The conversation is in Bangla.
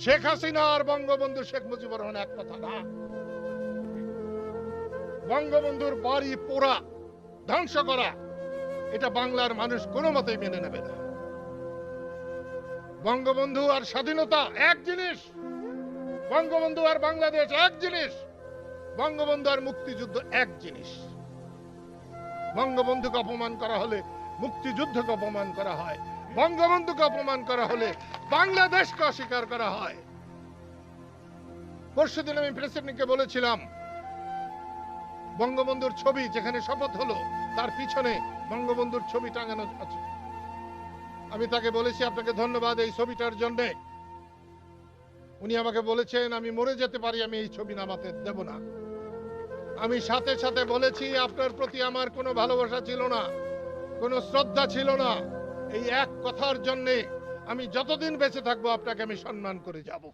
শেখ হাসিনা আর বঙ্গবন্ধু শেখ মুজিবুর রহমান এক কথা না। বঙ্গবন্ধুর বাড়ি পোড়া, ধ্বংস করা, এটা বাংলার মানুষ কোনো মতেই মেনে নেবে না। বঙ্গবন্ধু আর স্বাধীনতা এক জিনিস, বঙ্গবন্ধু আর বাংলাদেশ এক জিনিস, বঙ্গবন্ধু আর মুক্তিযুদ্ধ এক জিনিস। বঙ্গবন্ধুকে অপমান করা হলে মুক্তিযুদ্ধকে অপমান করা হয়, বঙ্গবন্ধুকে অপমান করা হলে বাংলাদেশকে অস্বীকার করা হয়। পরশুদিন আমি প্রেসিডেন্টকে বলেছিলাম, বঙ্গবন্ধুর ছবি যেখানে শপথ হলো তার পিছনে বঙ্গবন্ধুর ছবি টাঙানো আছে। আমি তাকে বলেছি আপনাকে ধন্যবাদ এই ছবিটার জন্য। উনি আমাকে বলেছেন আমি মরে যেতে পারি, আমি এই ছবি নামাতে দেব না। আমি সাথে সাথে বলেছি আপনার প্রতি আমার কোনো ভালোবাসা ছিল না, কোনো শ্রদ্ধা ছিল না। এই এক কথার জন্য আমি যতদিন বেঁচে থাকবো আপনাকে আমি সম্মান করে যাব।